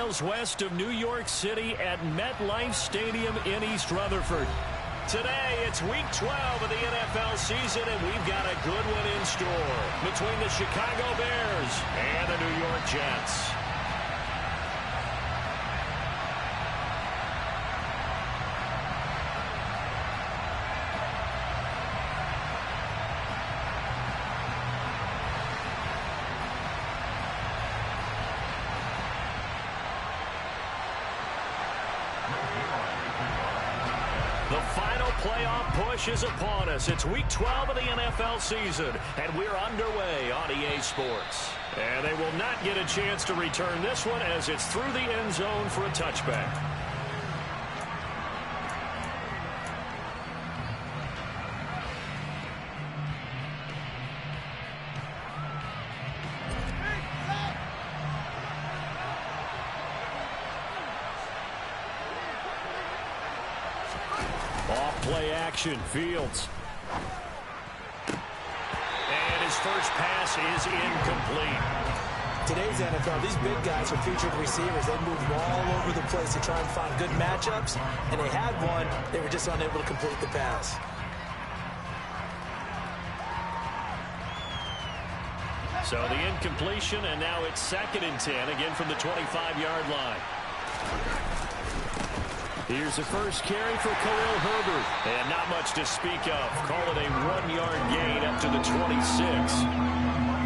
Miles west of New York City at MetLife Stadium in East Rutherford. Today, it's Week 12 of the NFL season, and we've got a good one in store between the Chicago Bears and the New York Jets. The final playoff push is upon us. It's Week 12 of the NFL season, and we're underway on EA Sports. And they will not get a chance to return this one as it's through the end zone for a touchback. Off-play action, Fields. And his first pass is incomplete. Today's NFL, these big guys are featured receivers. They move all over the place to try and find good matchups, and they had one. They were just unable to complete the pass. So the incompletion, and now it's 2nd and 10, again from the 25-yard line. Here's the first carry for Khalil Herbert. And not much to speak of. Call it a 1-yard gain up to the 26.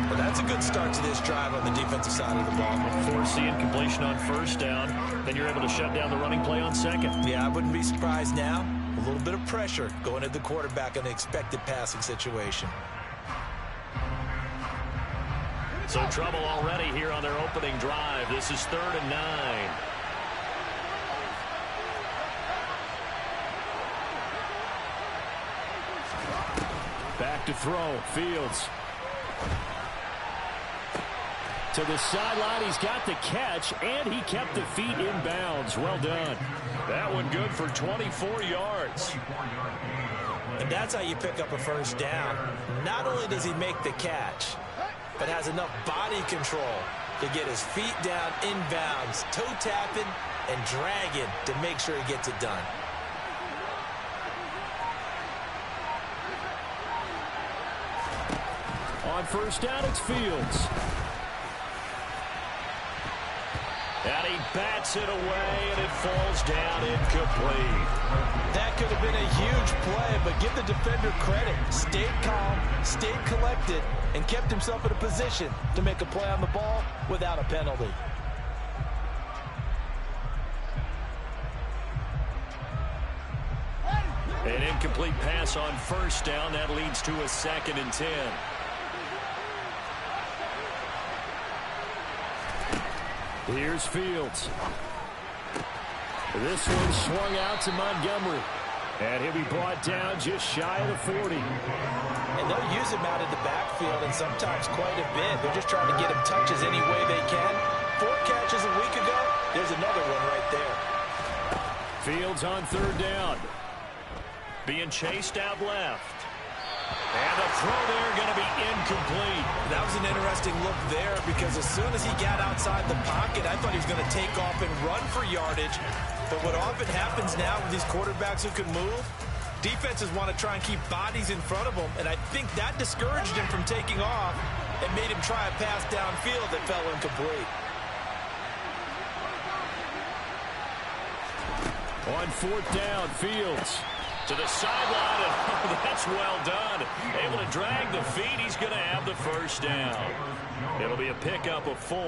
Well, that's a good start to this drive on the defensive side of the ball. Force the incompletion on 1st down. Then you're able to shut down the running play on 2nd. Yeah, I wouldn't be surprised now. A little bit of pressure going at the quarterback in an expected passing situation. So trouble already here on their opening drive. This is 3rd and 9. Back to throw, Fields. To the sideline, he's got the catch, and he kept the feet in bounds. Well done. That one good for 24 yards. And that's how you pick up a 1st down. Not only does he make the catch, but has enough body control to get his feet down in bounds, toe tapping and dragging to make sure he gets it done. On 1st down, it's Fields. And he bats it away, and it falls down incomplete. That could have been a huge play, but give the defender credit. Stayed calm, stayed collected, and kept himself in a position to make a play on the ball without a penalty. An incomplete pass on 1st down. That leads to a 2nd and 10. Here's Fields. This one swung out to Montgomery. And he'll be brought down just shy of the 40. And they'll use him out of the backfield, and sometimes quite a bit. They're just trying to get him touches any way they can. 4 catches a week ago. There's another one right there. Fields on 3rd down. Being chased out left. And the throw there going to be incomplete. That was an interesting look there because as soon as he got outside the pocket, I thought he was going to take off and run for yardage. But what often happens now with these quarterbacks who can move, defenses want to try and keep bodies in front of them. And I think that discouraged him from taking off and made him try a pass downfield that fell incomplete. On 4th down, Fields. To the sideline, and oh, that's well done. Able to drag the feet. He's going to have the 1st down. It'll be a pickup of 4,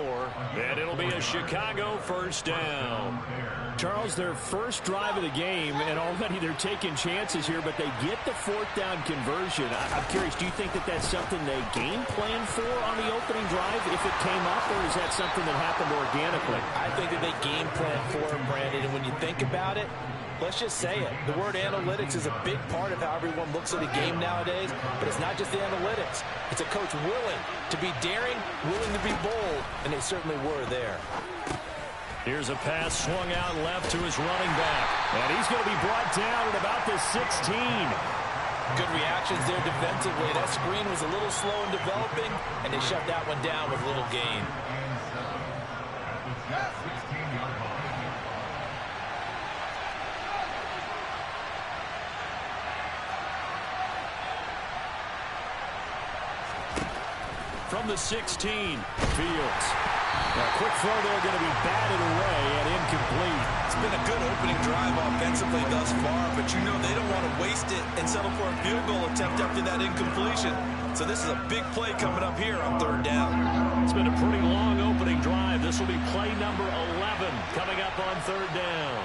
and it'll be a Chicago 1st down. Charles, their first drive of the game, and already they're taking chances here, but they get the 4th down conversion. I'm curious, do you think that that's something they game plan for on the opening drive if it came up, or is that something that happened organically? I think that they game plan for him, Brandon, and when you think about it, let's just say it. The word analytics is a big part of how everyone looks at a game nowadays, but it's not just the analytics. It's a coach willing to be daring, willing to be bold, and they certainly were there. Here's a pass swung out left to his running back, and he's going to be brought down at about the 16. Good reactions there defensively. That screen was a little slow in developing, and they shut that one down with little gain. from the 16. Fields. A quick throw there, going to be batted away and incomplete. It's been a good opening drive offensively thus far, but you know they don't want to waste it and settle for a field goal attempt after that incompletion. So this is a big play coming up here on 3rd down. It's been a pretty long opening drive. This will be play number 11 coming up on 3rd down.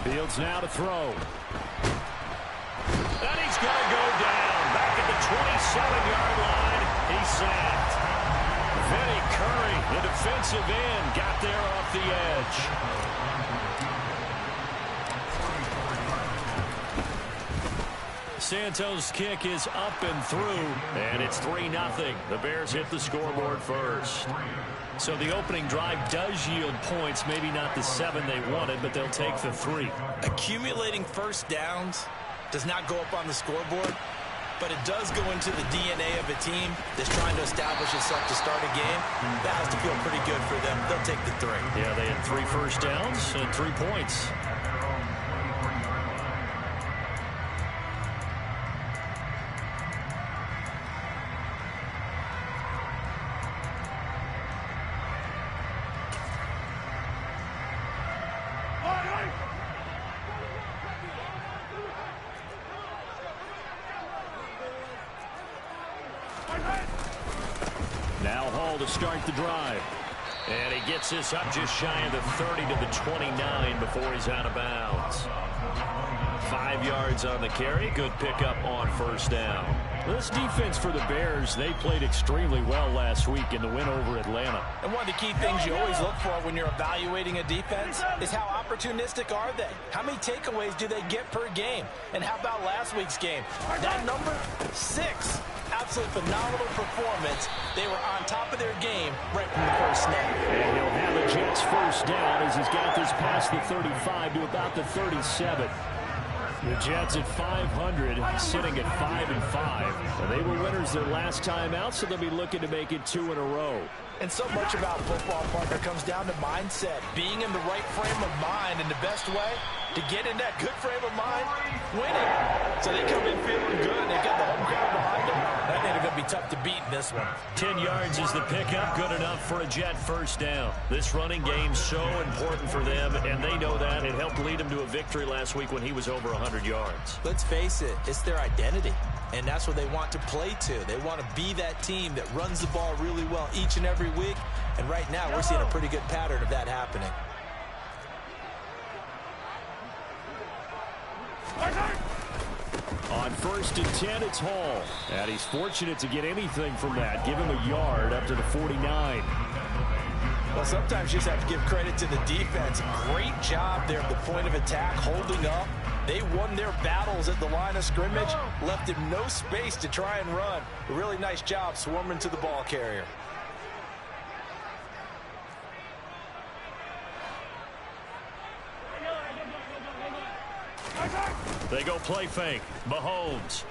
Fields now to throw. And he's going to go down. Back at the 27-yard line. He's sacked. Vinny Curry, the defensive end, got there off the edge. Santos' kick is up and through, and it's 3-0. The Bears hit the scoreboard first. So the opening drive does yield points, maybe not the 7 they wanted, but they'll take the 3. Accumulating first downs does not go up on the scoreboard, but it does go into the DNA of a team that's trying to establish itself to start a game. That has to feel pretty good for them. They'll take the 3. Yeah, they had 3 first downs and 3 points. Now Hall to start the drive. And he gets this up just shy of the 30 to the 29 before he's out of bounds. 5 yards on the carry. Good pickup on first down. This defense for the Bears, they played extremely well last week in the win over Atlanta. And one of the key things you always look for when you're evaluating a defense is how opportunistic are they? How many takeaways do they get per game? And how about last week's game? That number 6. Absolutely phenomenal performance. They were on top of their game right from the first snap. And he'll have the Jets first down as he's got this past the 35 to about the 37. The Jets at 500, sitting at 5-5. They were winners their last time out, so they'll be looking to make it 2 in a row. And so much about football, partner, comes down to mindset. Being in the right frame of mind, and the best way to get in that good frame of mind, winning. So they come in feeling good. They got the home crowd behind them. I think they're going to be tough to beat in this one. 10 yards is the pickup, good enough for a Jet first down. This running game's so important for them, and they know that. It helped lead them to a victory last week when he was over 100 yards. Let's face it, it's their identity. And that's what they want to play to. They want to be that team that runs the ball really well each and every week. And right now, we're seeing a pretty good pattern of that happening. On 1st and 10, it's Hall. And he's fortunate to get anything from that. Give him a yard up to the 49. Well, sometimes you just have to give credit to the defense. Great job there at the point of attack, holding up. They won their battles at the line of scrimmage, left him no space to try and run. A really nice job swarming to the ball carrier. They go play fake. Mahomes.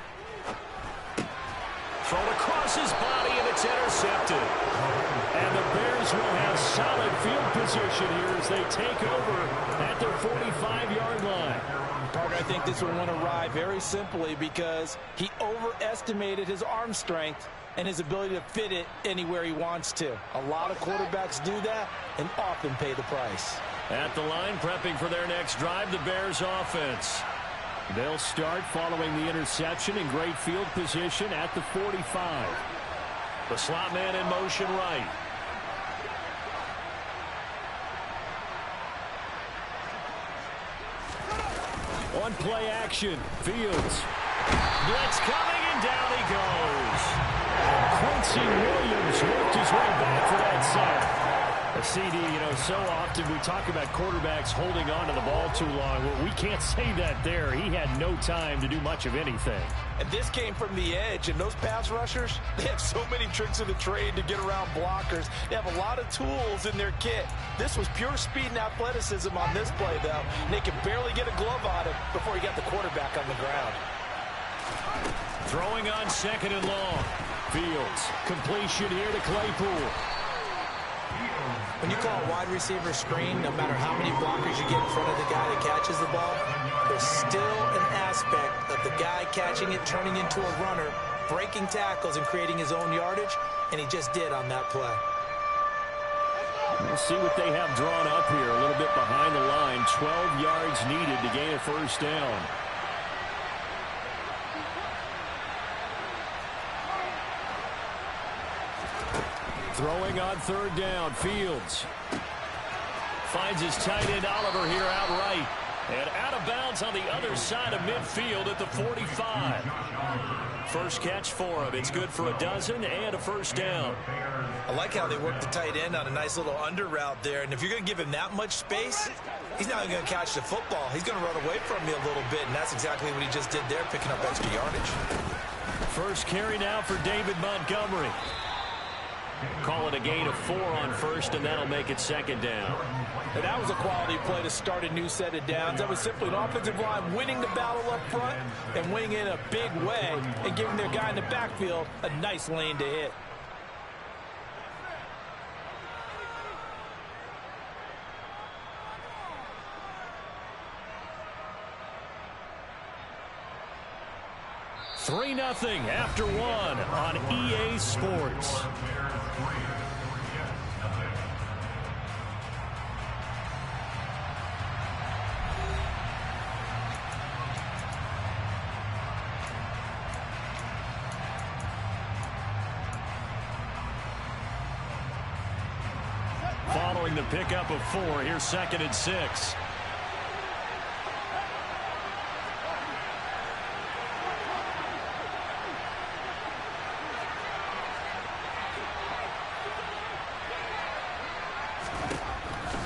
Thrown across his body, and it's intercepted. And the Bears will have solid field position here as they take over at their 45-yard line. Parker, I think this one went awry very simply because he overestimated his arm strength and his ability to fit it anywhere he wants to. A lot of quarterbacks do that and often pay the price. At the line, prepping for their next drive, the Bears offense. They'll start following the interception in great field position at the 45. The slot man in motion right. On play action, Fields. Blitz coming, and down he goes. Quincy Williams worked his way back for that sack. A CD, you know, so often we talk about quarterbacks holding on to the ball too long. Well, we can't say that there. He had no time to do much of anything. And this came from the edge, and those pass rushers, they have so many tricks of the trade to get around blockers. They have a lot of tools in their kit. This was pure speed and athleticism on this play, though. And they could barely get a glove on him before he got the quarterback on the ground. Throwing on 2nd and long. Fields, completion here to Claypool. When you call a wide receiver screen, no matter how many blockers you get in front of the guy that catches the ball, there's still an aspect of the guy catching it, turning into a runner, breaking tackles and creating his own yardage, and he just did on that play. We'll see what they have drawn up here. A little bit behind the line. 12 yards needed to gain a first down. Throwing on third down, Fields. Finds his tight end Oliver here outright. And out of bounds on the other side of midfield at the 45. First catch for him. It's good for a dozen and a first down. I like how they work the tight end on a nice little under route there. And if you're going to give him that much space, he's not going to catch the football. He's going to run away from you a little bit, and that's exactly what he just did there, picking up extra yardage. First carry now for David Montgomery. Call it a gain of 4 on first, and that'll make it second down. And that was a quality play to start a new set of downs. That was simply an offensive line winning the battle up front and winning in a big way and giving their guy in the backfield a nice lane to hit. Three 0 after one on EA Sports. Following the pickup of 4, here's 2nd and 6.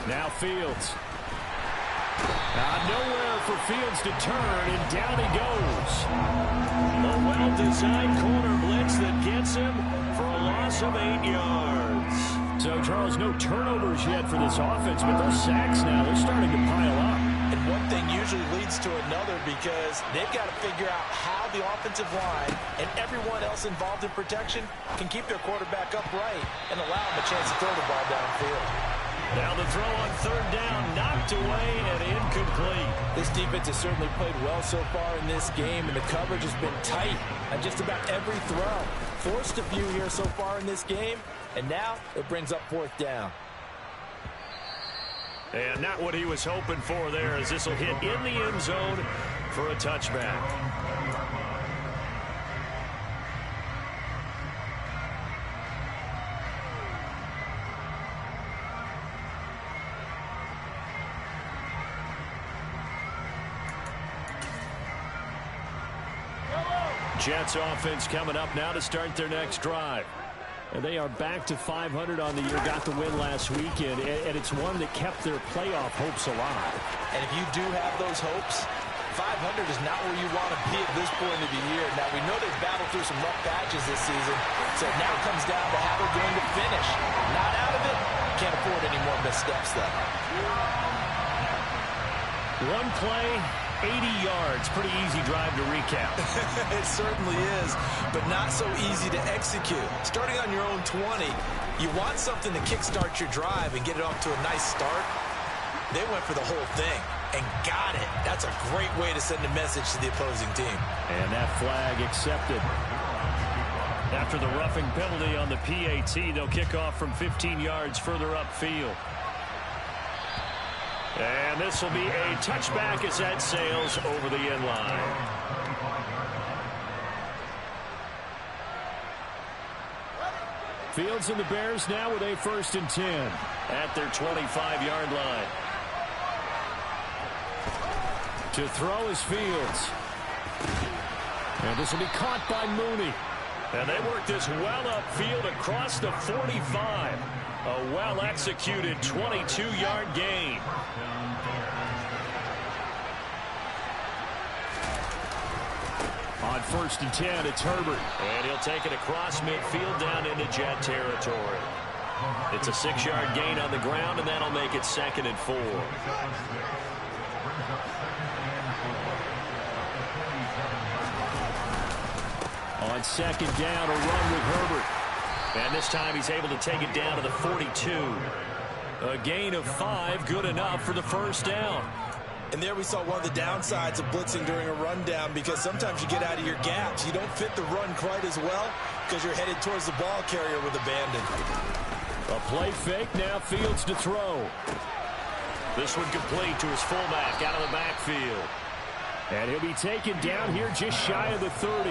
Now Fields. Nowhere for Fields to turn, and down he goes. A well-designed corner blitz that gets him for a loss of 8 yards. So, Charles, no turnovers yet for this offense, but those sacks now, they're starting to pile up. And one thing usually leads to another because they've got to figure out how the offensive line and everyone else involved in protection can keep their quarterback upright and allow him a chance to throw the ball downfield. Now the throw on third down, knocked away and incomplete. This defense has certainly played well so far in this game, and the coverage has been tight on just about every throw. Forced a few here so far in this game, and now it brings up 4th down. And not what he was hoping for there, as this will hit in the end zone for a touchback. Jets offense coming up now to start their next drive. And they are back to 500 on the year, got the win last weekend, and it's one that kept their playoff hopes alive. And if you do have those hopes, 500 is not where you want to be at this point of the year. Now, we know they've battled through some rough patches this season, so now it comes down to how they're going to finish. Not out of it. Can't afford any more missteps, though. One play, 80 yards. Pretty easy drive to recap. It certainly is, but not so easy to execute. Starting on your own 20, you want something to kickstart your drive and get it off to a nice start. They went for the whole thing and got it. That's a great way to send a message to the opposing team. And that flag accepted. After the roughing penalty on the PAT, they'll kick off from 15 yards further upfield. And this will be a touchback as that sails over the end line. Fields and the Bears now with a 1st and 10 at their 25-yard line. To throw is Fields. And this will be caught by Mooney. And they work this well upfield across the 45. A well-executed 22-yard gain. On 1st and 10, it's Herbert. And he'll take it across midfield down into Jet territory. It's a 6-yard gain on the ground, and that'll make it 2nd and 4. On 2nd down, a run with Herbert. And this time he's able to take it down to the 42. A gain of 5, good enough for the first down. And there we saw one of the downsides of blitzing during a rundown, because sometimes you get out of your gaps. You don't fit the run quite as well because you're headed towards the ball carrier with abandon. A play fake, now Fields to throw. This one complete to his fullback out of the backfield. And he'll be taken down here just shy of the 30.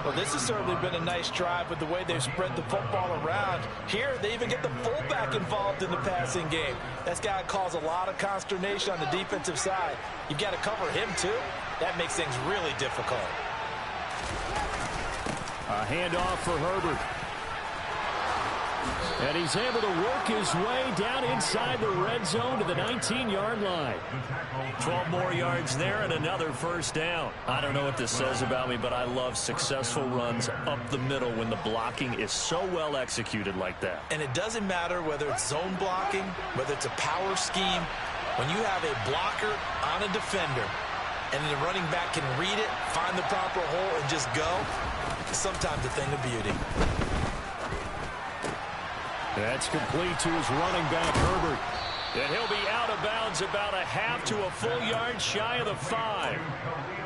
Well, this has certainly been a nice drive with the way they've spread the football around. Here, they even get the fullback involved in the passing game. That's got to cause a lot of consternation on the defensive side. You've got to cover him, too. That makes things really difficult. A handoff for Herbert. And he's able to work his way down inside the red zone to the 19-yard line. 12 more yards there and another first down. I don't know what this says about me, but I love successful runs up the middle when the blocking is so well executed like that. And it doesn't matter whether it's zone blocking, whether it's a power scheme. When you have a blocker on a defender and the running back can read it, find the proper hole, and just go, it's sometimes a thing of beauty. That's complete to his running back, Herbert. And he'll be out of bounds about a half to a full yard shy of the 5.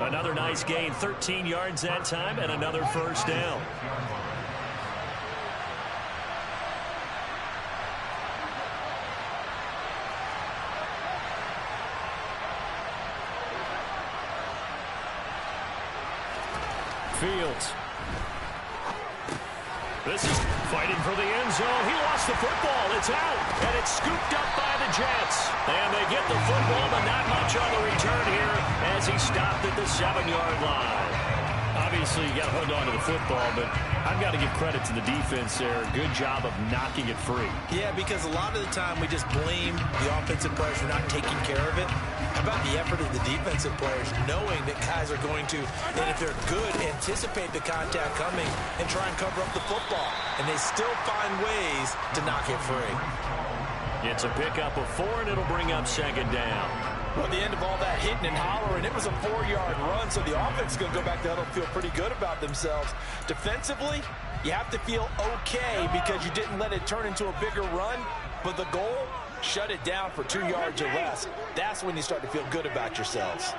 Another nice gain, 13 yards that time, and another first down. Fields. This is fighting for the end zone. He lost the football. It's out, and it's scooped up by the Jets. And they get the football, but not much on the return here as he stopped at the 7-yard line. Obviously, you got to hold on to the football, but I've got to give credit to the defense there. Good job of knocking it free. Yeah, because a lot of the time we just blame the offensive players for not taking care of it. How about the effort of the defensive players knowing that guys are going to, and if they're good, anticipate the contact coming and try and cover up the football. And they still find ways to knock it free. It's a pickup of 4, and it'll bring up second down. Well, at the end of all that hitting and hollering, it was a 4-yard run, so the offense is going to go back to huddle and feel pretty good about themselves. Defensively, you have to feel okay because you didn't let it turn into a bigger run, but the goal, shut it down for 2 yards or less. That's when you start to feel good about yourselves.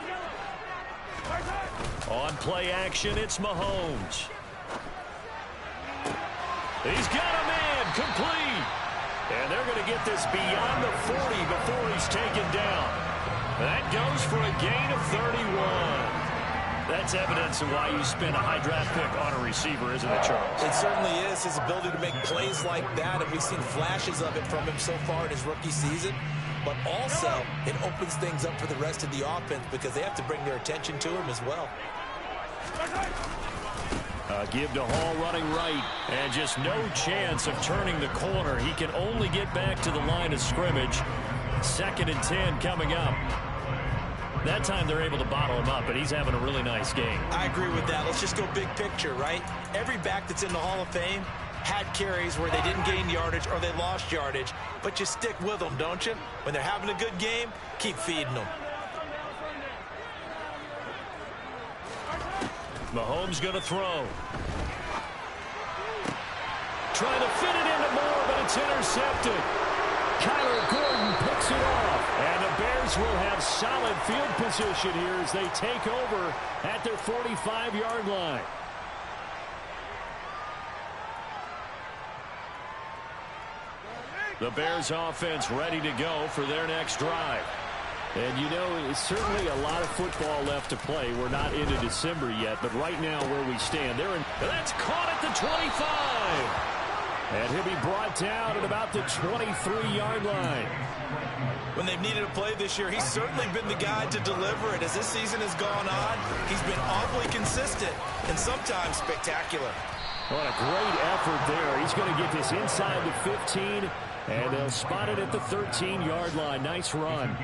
On play action, it's Mahomes. He's got a man, complete. And they're going to get this beyond the 40 before he's taken down. That goes for a gain of 31. That's evidence of why you spend a high draft pick on a receiver, isn't it, Charles? It certainly is. His ability to make plays like that, and we've seen flashes of it from him so far in his rookie season. But also, it opens things up for the rest of the offense because they have to bring their attention to him as well. Give to Hall running right, and just no chance of turning the corner. He can only get back to the line of scrimmage. 2nd and 10 coming up. That time they're able to bottle him up, but he's having a really nice game. I agree with that. Let's just go big picture, right? Every back that's in the Hall of Fame had carries where they didn't gain yardage or they lost yardage, but you stick with them, don't you? When they're having a good game, keep feeding them. Mahomes going to throw. Trying to fit it into Moore, but it's intercepted. Kyler Gordon picks it off. And the Bears will have solid field position here as they take over at their 45-yard line. The Bears offense ready to go for their next drive. And, you know, it's certainly a lot of football left to play. We're not into December yet, but right now where we stand, they're in. That's caught at the 25. And he'll be brought down at about the 23-yard line. When they've needed a play this year, he's certainly been the guy to deliver it. As this season has gone on, he's been awfully consistent and sometimes spectacular. What a great effort there. He's going to get this inside the 15, and they'll spot it at the 13-yard line. Nice run.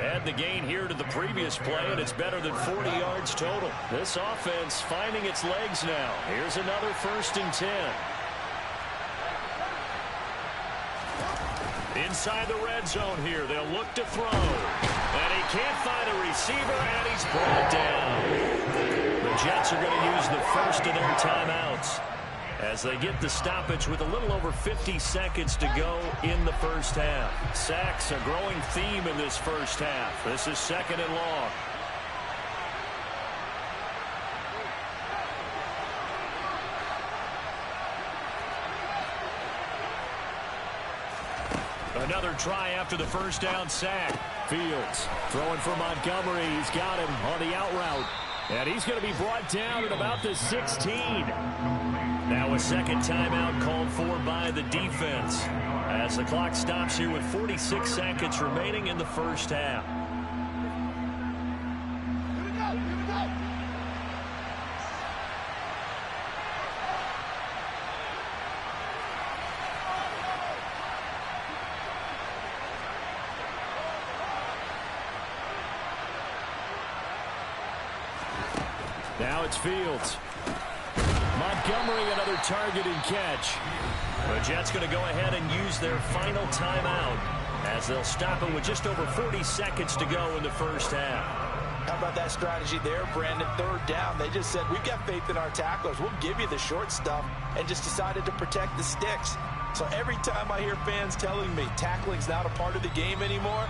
Add the gain here to the previous play, and it's better than 40 yards total. This offense finding its legs now. Here's another 1st and 10. Inside the red zone here, they'll look to throw. And he can't find a receiver, and he's brought down. The Jets are going to use the first of their timeouts. as they get the stoppage with a little over 50 seconds to go in the first half. Sacks, a growing theme in this first half. This is 2nd and long. Another try after the first down sack. Fields throwing for Montgomery. He's got him on the out route. And he's going to be brought down at about the 16. Now a second timeout called for by the defense as the clock stops here with 46 seconds remaining in the first half. Now it's Fields. Montgomery, another target and catch. The Jets going to go ahead and use their final timeout as they'll stop it with just over 40 seconds to go in the first half. How about that strategy there, Brandon? 3rd down. They just said, we've got faith in our tacklers. We'll give you the short stuff, and just decided to protect the sticks. So every time I hear fans telling me tackling's not a part of the game anymore,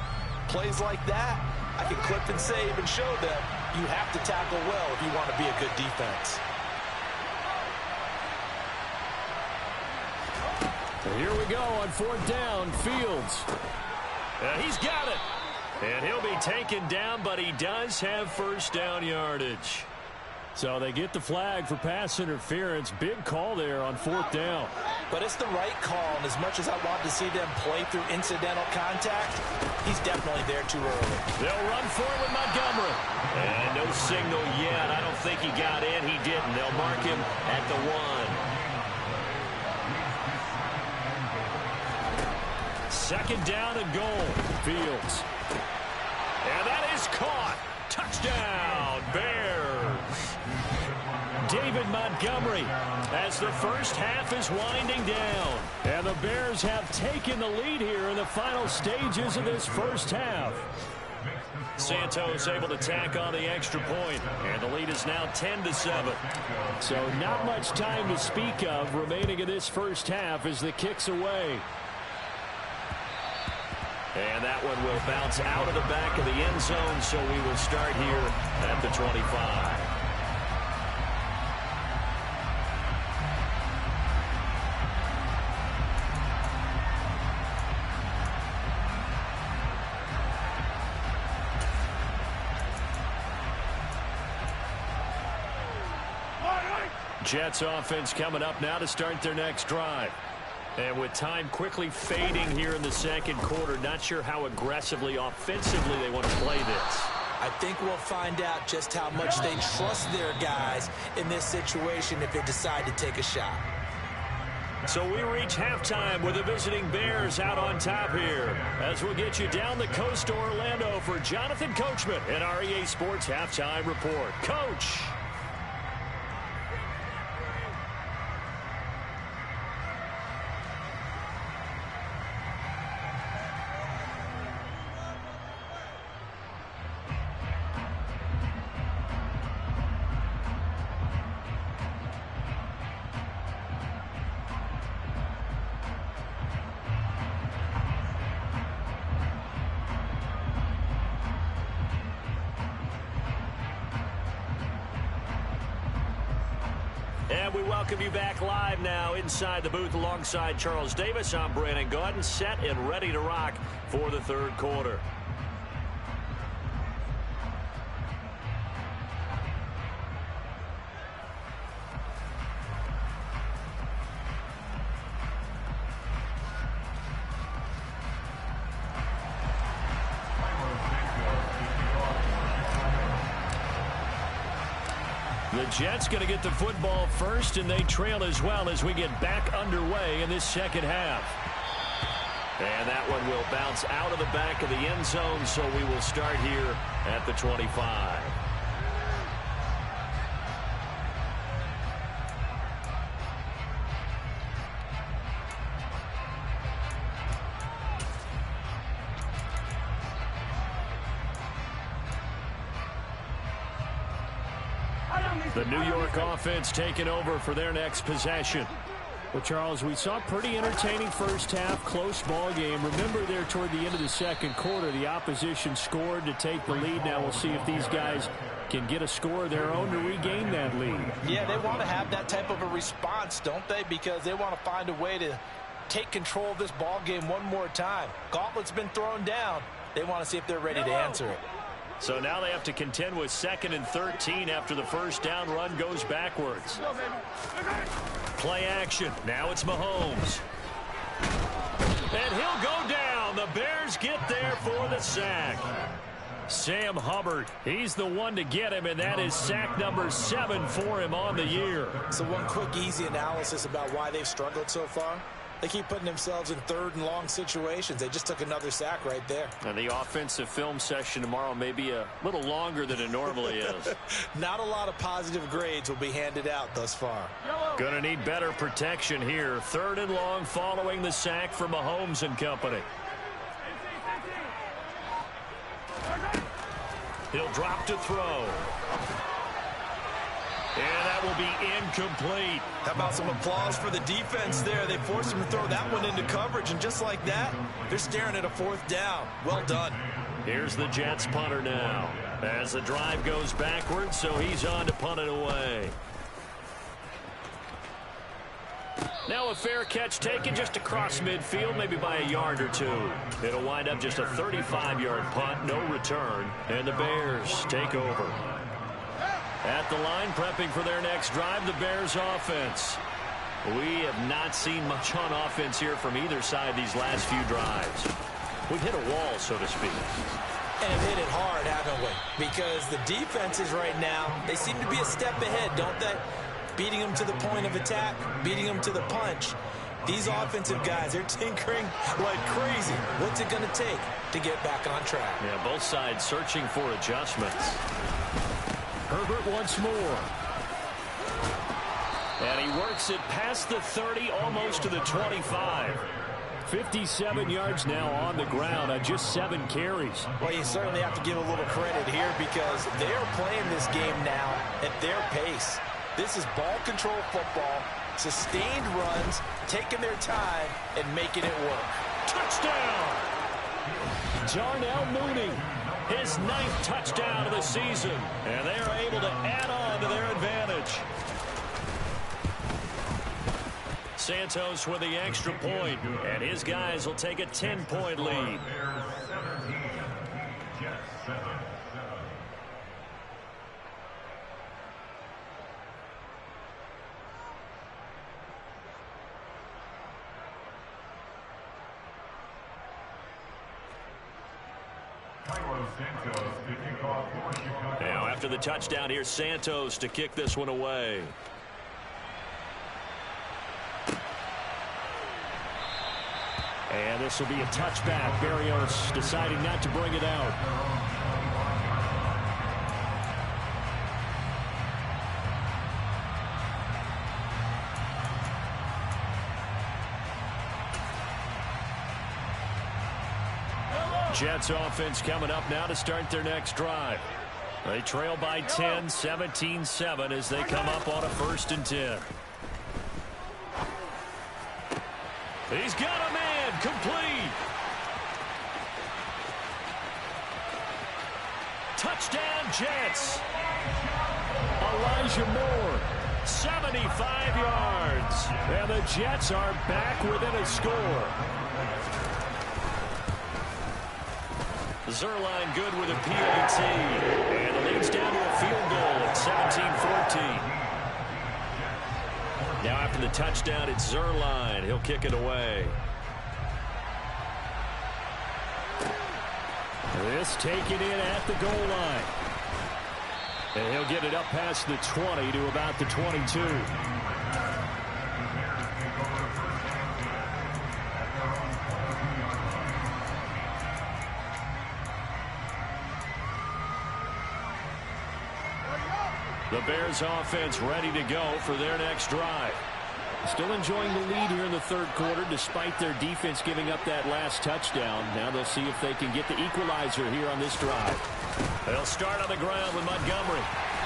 plays like that, I can clip and save and show them you have to tackle well if you want to be a good defense. And here we go on 4th down. Fields. He's got it. And he'll be taken down, but he does have first down yardage. So they get the flag for pass interference. Big call there on 4th down. But it's the right call, and as much as I want to see them play through incidental contact, he's definitely there too early. They'll run for it with Montgomery. And no signal yet. I don't think he got in. He didn't. They'll mark him at the 1. 2nd down and goal. Fields. And that is caught. Touchdown, Bears. David Montgomery as the first half is winding down. And the Bears have taken the lead here in the final stages of this first half. Santos able to tack on the extra point, and the lead is now 10-7. So not much time to speak of remaining in this first half as the kick's away. And that one will bounce out of the back of the end zone, so we will start here at the 25. Jets offense coming up now to start their next drive. And with time quickly fading here in the second quarter, not sure how aggressively, offensively they want to play this. I think we'll find out just how much they trust their guys in this situation if they decide to take a shot. So we reach halftime with the visiting Bears out on top here. As we'll get you down the coast to Orlando for Jonathan Coachman and our EA Sports Halftime Report. Coach. And we welcome you back live now inside the booth alongside Charles Davis. I'm Brandon Gaudin, set and ready to rock for the third quarter. The Jets going to get the football first, and they trail as well as we get back underway in this second half. And that one will bounce out of the back of the end zone, so we will start here at the 25. The New York offense taking over for their next possession. Well, Charles, we saw a pretty entertaining first half, close ball game. Remember there toward the end of the second quarter, the opposition scored to take the lead. Now we'll see if these guys can get a score of their own to regain that lead. Yeah, they want to have that type of a response, don't they? Because they want to find a way to take control of this ball game one more time. Gauntlet's been thrown down. They want to see if they're ready to answer it. So now they have to contend with 2nd and 13 after the first down run goes backwards. Play action. Now it's Mahomes. And he'll go down. The Bears get there for the sack. Sam Hubbard, he's the one to get him, and that is sack number 7 for him on the year. So one quick, easy analysis about why they've struggled so far. They keep putting themselves in 3rd and long situations. They just took another sack right there. And the offensive film session tomorrow may be a little longer than it normally is. Not a lot of positive grades will be handed out thus far. Gonna need better protection here. 3rd and long following the sack for Mahomes and company. He'll drop to throw. And that will be incomplete. How about some applause for the defense there? They forced him to throw that one into coverage, and just like that, they're staring at a 4th down. Well done. Here's the Jets punter now. As the drive goes backwards, so he's on to punt it away. Now a fair catch taken just across midfield, maybe by a yard or 2. It'll wind up just a 35-yard punt, no return, and the Bears take over. At the line, prepping for their next drive, the Bears offense. We have not seen much on offense here from either side these last few drives. We've hit a wall, so to speak. And have hit it hard, haven't we? Because the defenses right now, they seem to be a step ahead, don't they? Beating them to the point of attack, beating them to the punch. These offensive guys, they're tinkering like crazy. What's it going to take to get back on track? Yeah, both sides searching for adjustments. Herbert once more. And he works it past the 30, almost to the 25. 57 yards now on the ground on just 7 carries. Well, you certainly have to give a little credit here because they are playing this game now at their pace. This is ball control football, sustained runs, taking their time and making it work. Touchdown! Darnell Mooney, his 9th touchdown of the season, and they are able to add on to their advantage. Santos with the extra point, and his guys will take a 10-point lead. Now after the touchdown, here's Santos to kick this one away. And this will be a touchback. Barrios deciding not to bring it out. Jets offense coming up now to start their next drive. They trail by 10, 17-7 as they come up on a 1st and 10. He's got a man, complete. Touchdown Jets. Elijah Moore, 75 yards. and the Jets are back within a score. Zuerlein good with a PAT, and the lead's down to a field goal at 17-14. Now after the touchdown, it's Zuerlein. He'll kick it away. This taken in at the goal line. And he'll get it up past the 20 to about the 22. The Bears offense ready to go for their next drive. Still enjoying the lead here in the 3rd quarter despite their defense giving up that last touchdown. Now they'll see if they can get the equalizer here on this drive. They'll start on the ground with Montgomery.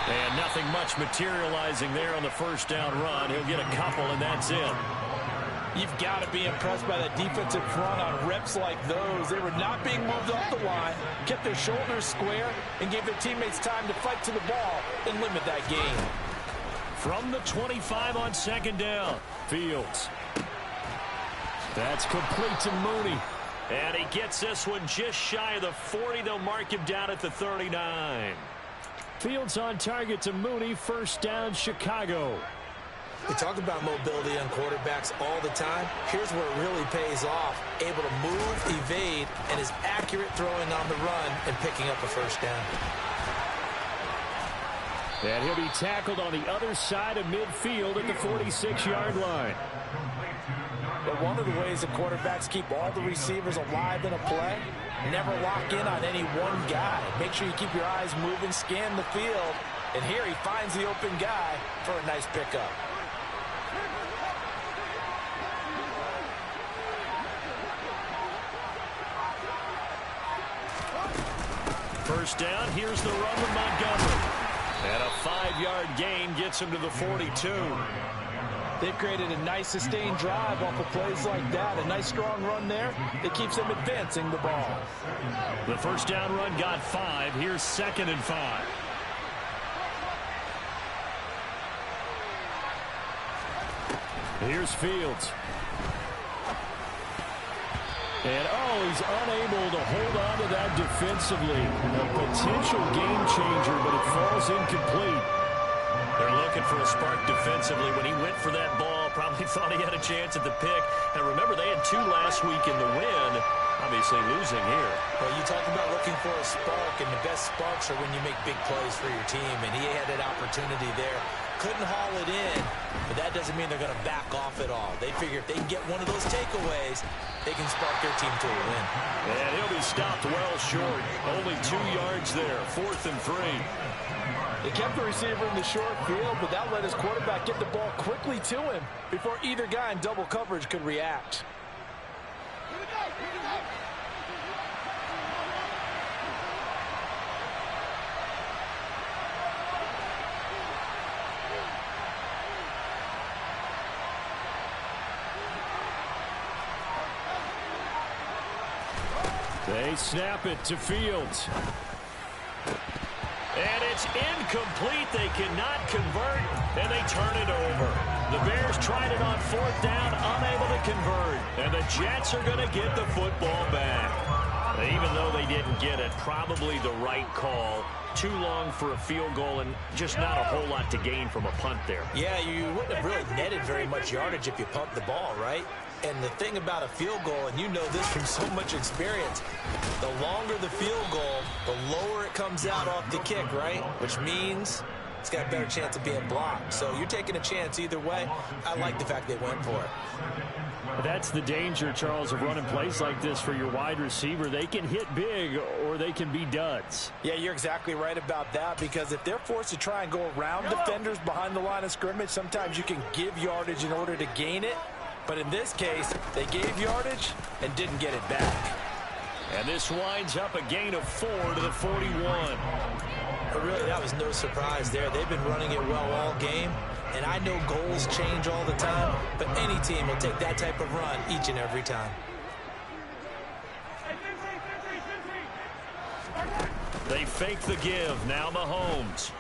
And nothing much materializing there on the first down run. He'll get a couple, and that's it. You've got to be impressed by that defensive front on reps like those. They were not being moved off the line, kept their shoulders square, and gave their teammates time to fight to the ball and limit that gain. From the 25 on second down, Fields. That's complete to Mooney. And he gets this one just shy of the 40. They'll mark him down at the 39. Fields on target to Mooney. First down, Chicago. We talk about mobility on quarterbacks all the time. Here's where it really pays off. Able to move, evade, and is accurate throwing on the run and picking up a first down. And he'll be tackled on the other side of midfield at the 46-yard line. But one of the ways the quarterbacks keep all the receivers alive in a play, never lock in on any one guy. Make sure you keep your eyes moving, scan the field, and here he finds the open guy for a nice pickup. First down, here's the run with Montgomery. And a 5-yard gain gets him to the 42. They've created a nice sustained drive off of plays like that. A nice strong run there that keeps them advancing the ball. The first down run got 5. Here's 2nd and 5. Here's Fields. And, he's unable to hold on to that defensively. A potential game changer, but it falls incomplete. They're looking for a spark defensively. When he went for that ball, probably thought he had a chance at the pick. And remember, they had 2 last week in the win. Obviously losing here. Well, you talk about looking for a spark, and the best sparks are when you make big plays for your team. And he had that opportunity there. Couldn't haul it in, but that doesn't mean they're going to back off at all. They figure if they can get one of those takeaways, they can spark their team to a win. And he'll be stopped well short. Only 2 yards there. 4th and 3. They kept the receiver in the short field, but that let his quarterback get the ball quickly to him before either guy in double coverage could react. They snap it to Fields. And it's incomplete. They cannot convert, and they turn it over. The Bears tried it on 4th down, unable to convert. And the Jets are going to get the football back. Even though they didn't get it, probably the right call. Too long for a field goal and just not a whole lot to gain from a punt there. Yeah, you wouldn't have really netted very much yardage if you pumped the ball, right? And the thing about a field goal, and you know this from so much experience, the longer the field goal, the lower it comes out off the kick, right? Which means it's got a better chance of being blocked. So you're taking a chance either way. I like the fact they went for it. That's the danger, Charles, of running plays like this for your wide receiver. They can hit big or they can be duds. Yeah, you're exactly right about that, because if they're forced to try and go around defenders behind the line of scrimmage, sometimes you can give yardage in order to gain it. But in this case, they gave yardage and didn't get it back. And this winds up a gain of 4 to the 41. But really, that was no surprise there. They've been running it well all game. And I know goals change all the time, but any team will take that type of run each and every time. They fake the give. Now Mahomes.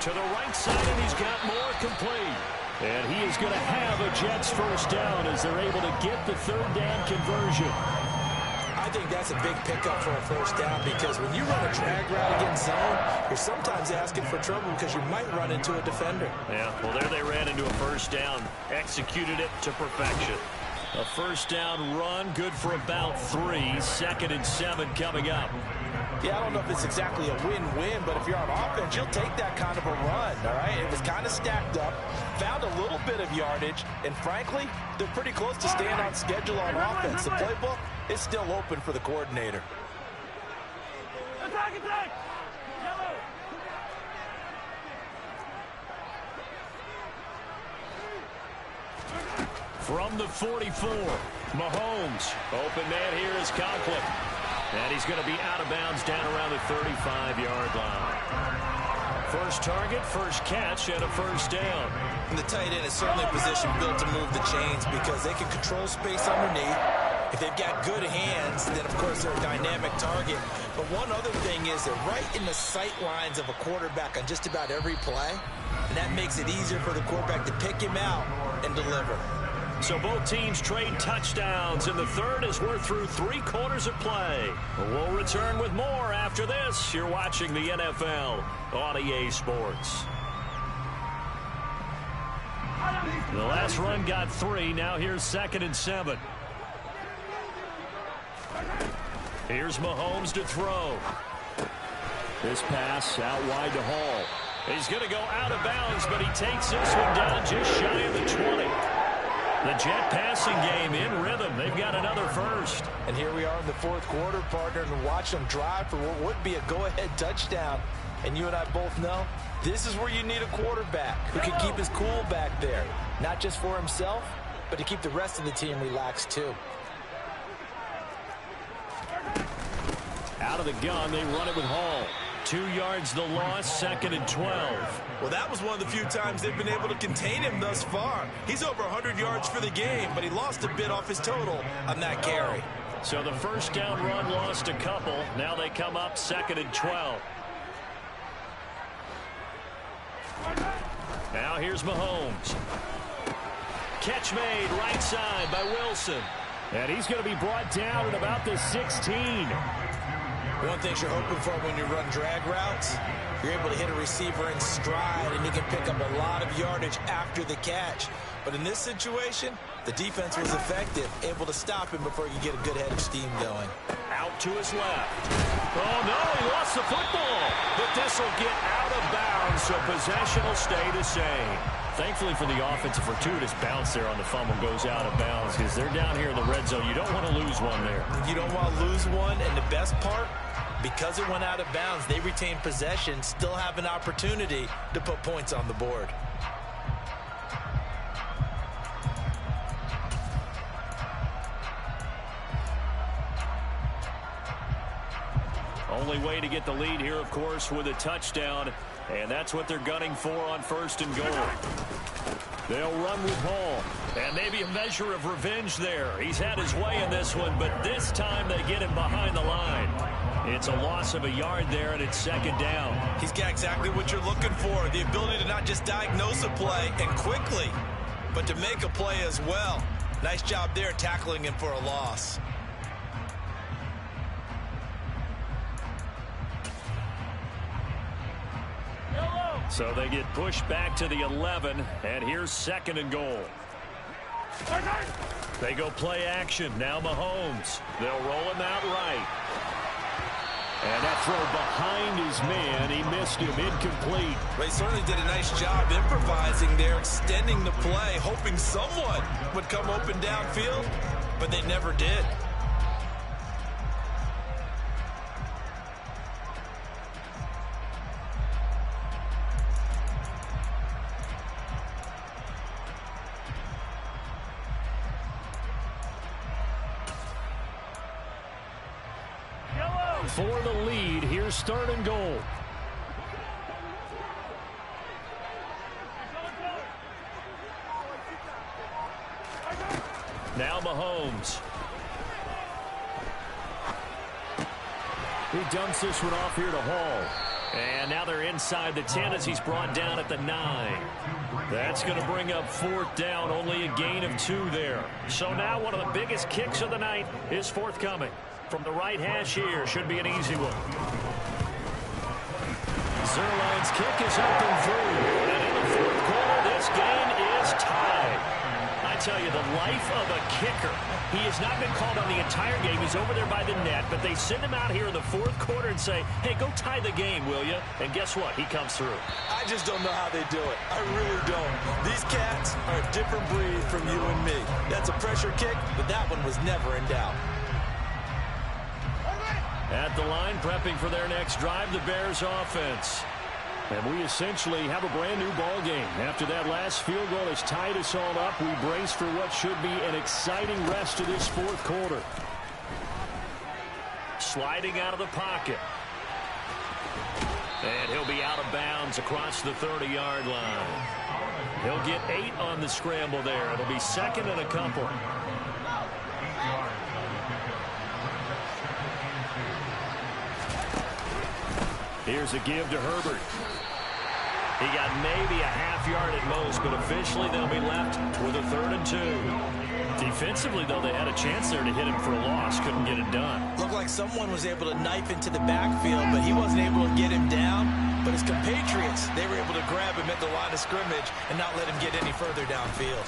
To the right side, and he's got more complete. And he is going to have a Jets first down as they're able to get the 3rd down conversion. I think that's a big pickup for a first down, because when you run a drag route against zone, you're sometimes asking for trouble because you might run into a defender. Yeah, well, there they ran into a first down, executed it to perfection. A first down run, good for about 3. 2nd and 7 coming up. Yeah, I don't know if it's exactly a win-win, but if you're on offense, you'll take that kind of a run, all right? It was kind of stacked up, found a little bit of yardage, and frankly, they're pretty close to staying on schedule on offense. The playbook is still open for the coordinator. From the 44, Mahomes. Open man here is Conklin. And he's going to be out of bounds down around the 35-yard line. First target, first catch, and a first down. And the tight end is certainly a position built to move the chains because they can control space underneath. If they've got good hands, then of course they're a dynamic target. But one other thing is they're right in the sight lines of a quarterback on just about every play. And that makes it easier for the quarterback to pick him out and deliver. So both teams trade touchdowns in the third as we're through 3 quarters of play. We'll return with more after this. You're watching the NFL on EA Sports. The last run got 3. Now here's 2nd and 7. Here's Mahomes to throw. This pass out wide to Hall. He's going to go out of bounds, but he takes this one down just shy of the 20. The Jet passing game in rhythm. They've got another first. And here we are in the 4th quarter, partner, and watch them drive for what would be a go-ahead touchdown. And you and I both know this is where you need a quarterback who can keep his cool back there. Not just for himself, but to keep the rest of the team relaxed too. Out of the gun, they run it with Hall. 2 yards the loss, 2nd and 12. Well, that was one of the few times they've been able to contain him thus far. He's over 100 yards for the game, but he lost a bit off his total on that carry. So the first down run lost a couple. Now they come up 2nd and 12. Now here's Mahomes. Catch made right side by Wilson. And he's going to be brought down at about the 16. One thing you're hoping for when you run drag routes, you're able to hit a receiver in stride, and he can pick up a lot of yardage after the catch. But in this situation, the defense was effective, able to stop him before you get a good head of steam going. Out to his left. Oh, no, he lost the football. But this will get out of bounds, so possession will stay the same. Thankfully for the offense, a fortuitous bounce there on the fumble goes out of bounds because they're down here in the red zone. You don't want to lose one there. You don't want to lose one, and the best part, because it went out of bounds, they retain possession, still have an opportunity to put points on the board. Only way to get the lead here, of course, with a touchdown. And that's what they're gunning for on 1st and goal. They'll run with Hall. And maybe a measure of revenge there. He's had his way in this one, but this time they get him behind the line. It's a loss of a yard there, and it's 2nd down. He's got exactly what you're looking for, the ability to not just diagnose a play and quickly, but to make a play as well. Nice job there tackling him for a loss. So they get pushed back to the 11, and here's 2nd and goal. They go play action. Now Mahomes. They'll roll him out right. And that throw behind his man, he missed him, incomplete. Well, he certainly did a nice job improvising there, extending the play, hoping someone would come open downfield, but they never did. For the lead, here's 3rd and goal. Now Mahomes. He dumps this one off here to Hall. And now they're inside the 10 as he's brought down at the 9. That's going to bring up 4th down, only a gain of 2 there. So now one of the biggest kicks of the night is forthcoming. From the right hash here, should be an easy one. Zuerlein's kick is up and through. And in the 4th quarter, this game is tied. I tell you, the life of a kicker. He has not been called on the entire game. He's over there by the net, but they send him out here in the 4th quarter and say, hey, go tie the game, will you? And guess what? He comes through. I just don't know how they do it. I really don't. These cats are a different breed from you and me. That's a pressure kick, but that one was never in doubt. At the line, prepping for their next drive, the Bears offense. And we essentially have a brand new ball game. After that last field goal has tied us all up, we brace for what should be an exciting rest of this 4th quarter. sliding out of the pocket. And he'll be out of bounds across the 30-yard line. He'll get 8 on the scramble there. It'll be second and a couple. Here's a give to Herbert. He got maybe a half yard at most, but officially they'll be left with a 3rd and 2. Defensively, though, they had a chance there to hit him for a loss. Couldn't get it done. Looked like someone was able to knife into the backfield, but he wasn't able to get him down. But his compatriots, they were able to grab him at the line of scrimmage and not let him get any further downfield.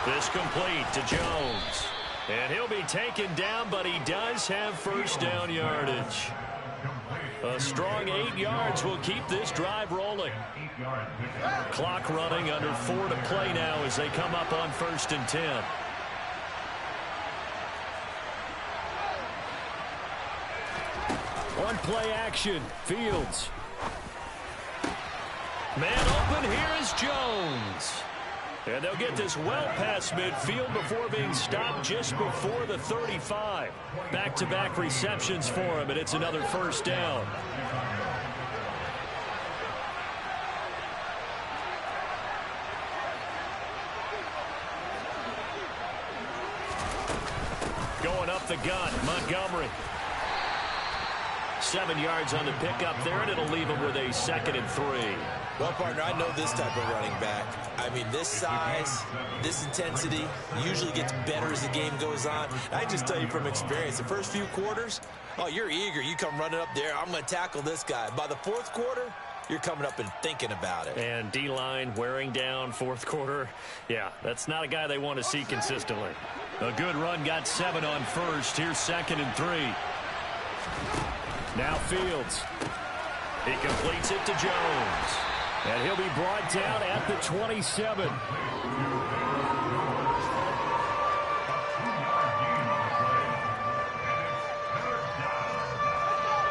This complete to Jones. And he'll be taken down, but he does have first down yardage. A strong 8 yards will keep this drive rolling. Clock running, under 4 to play now as they come up on 1st and 10. On play action, Fields. Man open, here is Jones. And they'll get this well past midfield before being stopped just before the 35. Back-to-back receptions for him, and it's another first down. Going up the gut, Montgomery. 7 yards on the pickup there, and it'll leave him with a 2nd and 3. Well, partner, I know this type of running back. I mean, this size, this intensity usually gets better as the game goes on. I just tell you from experience, the first few quarters, oh, you're eager. You come running up there, I'm going to tackle this guy. By the 4th quarter, you're coming up and thinking about it. And D-line wearing down 4th quarter. Yeah, that's not a guy they want to see consistently. A good run, got 7 on first. Here's 2nd and 3. Now Fields. He completes it to Jones. And he'll be brought down at the 27.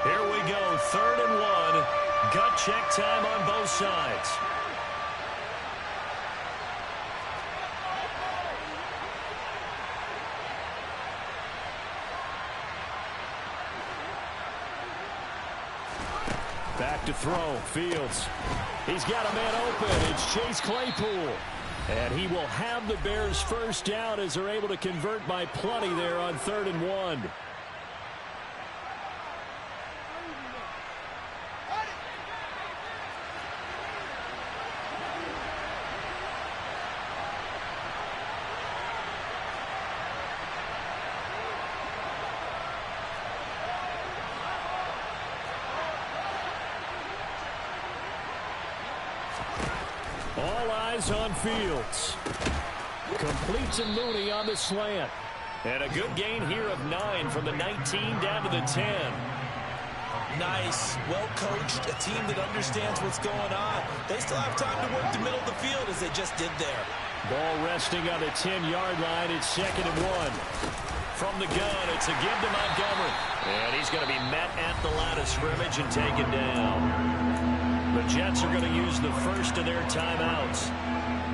Here we go, 3rd and 1. Gut check time on both sides. Back to throw, Fields. He's got a man open. It's Chase Claypool. And he will have the Bears first down as they're able to convert by plenty there on 3rd and 1. All eyes on Fields. Complete to Mooney on the slant. And a good gain here of 9 from the 19 down to the 10. Nice, well-coached, a team that understands what's going on. They still have time to work the middle of the field as they just did there. Ball resting on the 10-yard line. It's 2nd and 1. From the gun, it's a give to Montgomery. And he's going to be met at the line of scrimmage and taken down. The Jets are going to use the first of their timeouts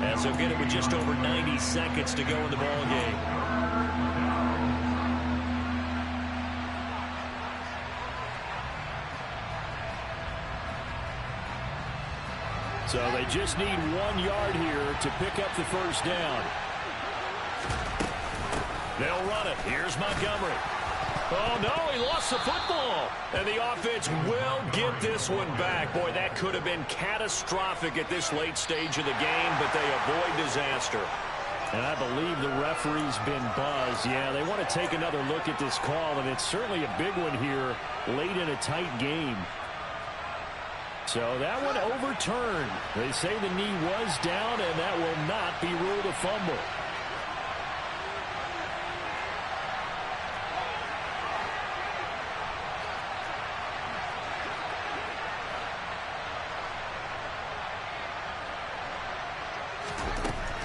as they'll get it with just over 90 seconds to go in the ball game. So they just need 1 yard here to pick up the first down. They'll run it. Here's Montgomery. Oh, no, he lost the football. And the offense will get this one back. Boy, that could have been catastrophic at this late stage of the game, but they avoid disaster. And I believe the referee's been buzzed. Yeah, they want to take another look at this call, and it's certainly a big one here late in a tight game. So that one overturned. They say the knee was down, and that will not be ruled a fumble.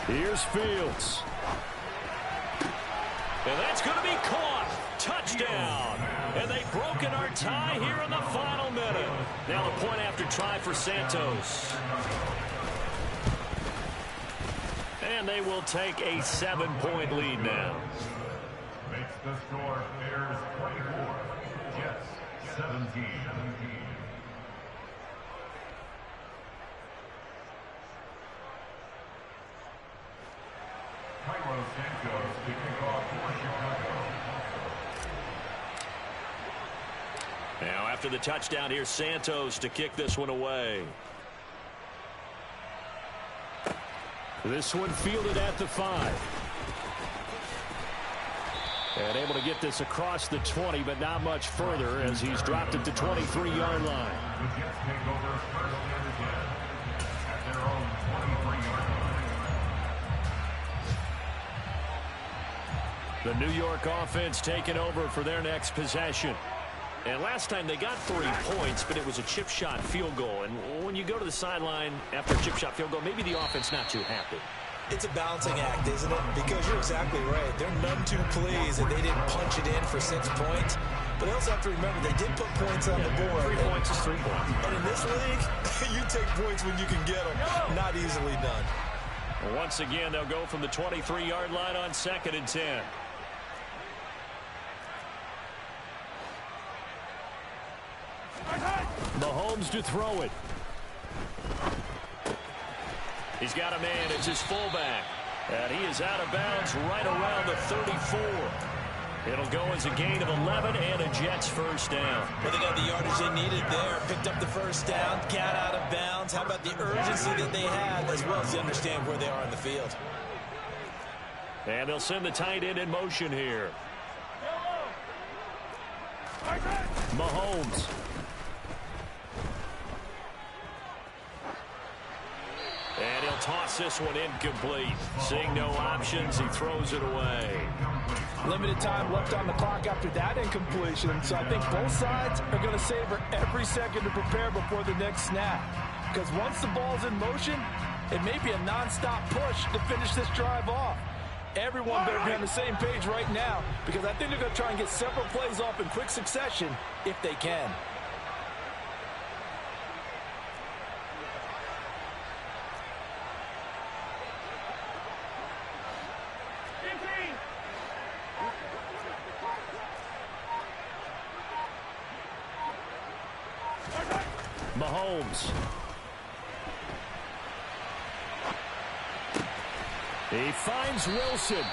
Here's Fields. And that's going to be caught. Touchdown. And they've broken our tie here in the final minute. Now the point after try for Santos. And they will take a 7-point lead now. The score, Bears 24, Jets 17. Cairo Santos to kick off for Chicago. Now after the touchdown, here's Santos to kick this one away. This one fielded at the 5. And able to get this across the 20, but not much further as he's dropped it to 23-yard line. The Jets take over first and 10 at their own 23-yard line. The New York offense taking over for their next possession. And last time they got 3 points, but it was a chip shot field goal. And when you go to the sideline after a chip shot field goal, maybe the offense not too happy. It's a balancing act, isn't it? Because you're exactly right. They're none too pleased that they didn't punch it in for 6 points. But they also have to remember they did put points on the board. 3 points is 3 points. And in this league, you take points when you can get them. Not easily done. Well, once again, they'll go from the 23-yard line on 2nd and 10. Mahomes to throw it. He's got a man. It's his fullback. And he is out of bounds right around the 34. It'll go as a gain of 11 and a Jets first down. Well, they got the yardage they needed there. Picked up the first down. Got out of bounds. How about the urgency that they had as well as they understand where they are in the field. And they'll send the tight end in motion here. Mahomes. And he'll toss this one incomplete. Seeing no options, he throws it away. Limited time left on the clock after that incompletion. So I think both sides are going to savor every second to prepare before the next snap. Because once the ball's in motion, it may be a nonstop push to finish this drive off. Everyone better be on the same page right now because I think they're going to try and get several plays off in quick succession if they can. Mahomes. He finds Wilson.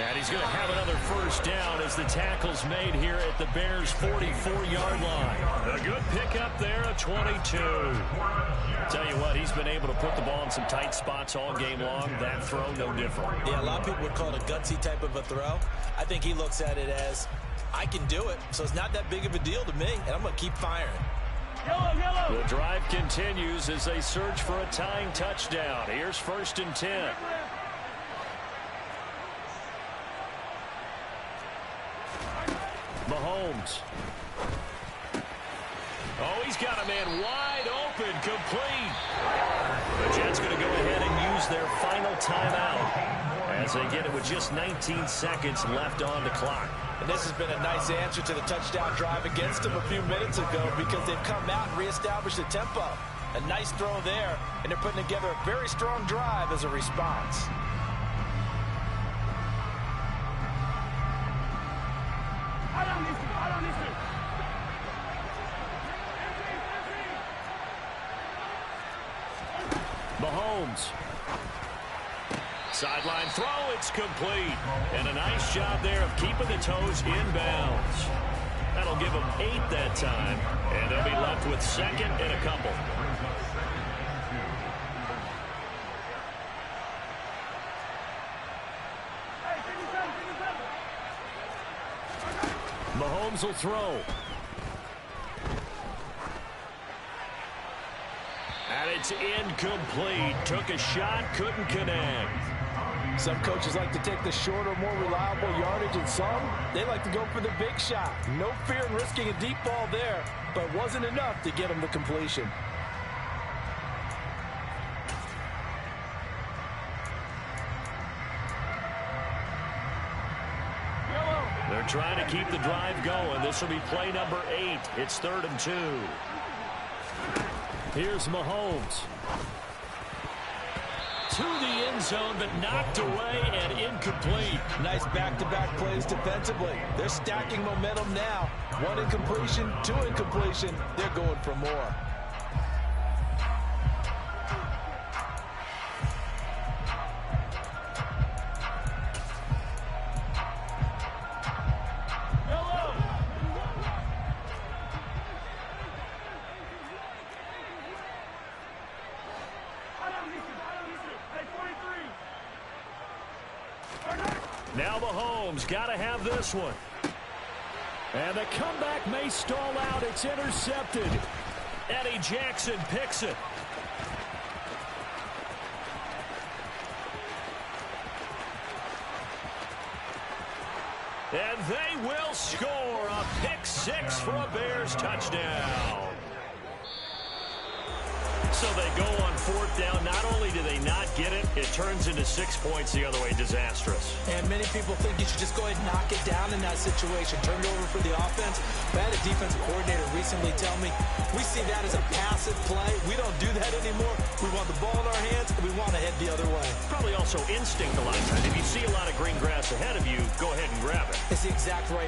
And he's going to have another first down as the tackle's made here at the Bears' 44-yard line. A good pickup there, a 22. Tell you what, he's been able to put the ball in some tight spots all game long. That throw, no different. Yeah, a lot of people would call it a gutsy type of a throw. I think he looks at it as, I can do it, so it's not that big of a deal to me, and I'm going to keep firing. The drive continues as they search for a tying touchdown. Here's 1st and 10. Mahomes. Oh, he's got a man wide open, complete. The Jets going to go ahead and use their final timeout as they get it with just 19 seconds left on the clock. And this has been a nice answer to the touchdown drive against them a few minutes ago because they've come out and reestablished the tempo. A nice throw there, and they're putting together a very strong drive as a response. Mahomes. Sideline throw, it's complete. And a nice job there of keeping the toes inbounds. That'll give them 8 that time. And they'll be left with 2nd and a couple. Mahomes will throw. And it's incomplete. Took a shot, couldn't connect. Some coaches like to take the shorter, more reliable yardage, and some, they like to go for the big shot. No fear in risking a deep ball there, but wasn't enough to get them to completion. They're trying to keep the drive going. This will be play number 8. It's 3rd and 2. Here's Mahomes. to the end zone, but knocked away and incomplete. Nice back-to-back plays defensively. They're stacking momentum now. 1 incompletion, 2 incompletion. They're going for more. Now Mahomes got to have this one. And the comeback may stall out. It's intercepted. Eddie Jackson picks it. And they will score a pick 6 for a Bears touchdown. So they go on 4th down. Not only do they not get it, it turns into 6 points the other way. Disastrous. And many people think you should just go ahead and knock it down in that situation. Turn it over for the offense. I had a defensive coordinator recently tell me, we see that as a passive play. We don't do that anymore. We want the ball in our hands, and we want to head the other way. Probably also instinct a lot of times. If you see a lot of green grass ahead of you, go ahead and grab it. It's the exact right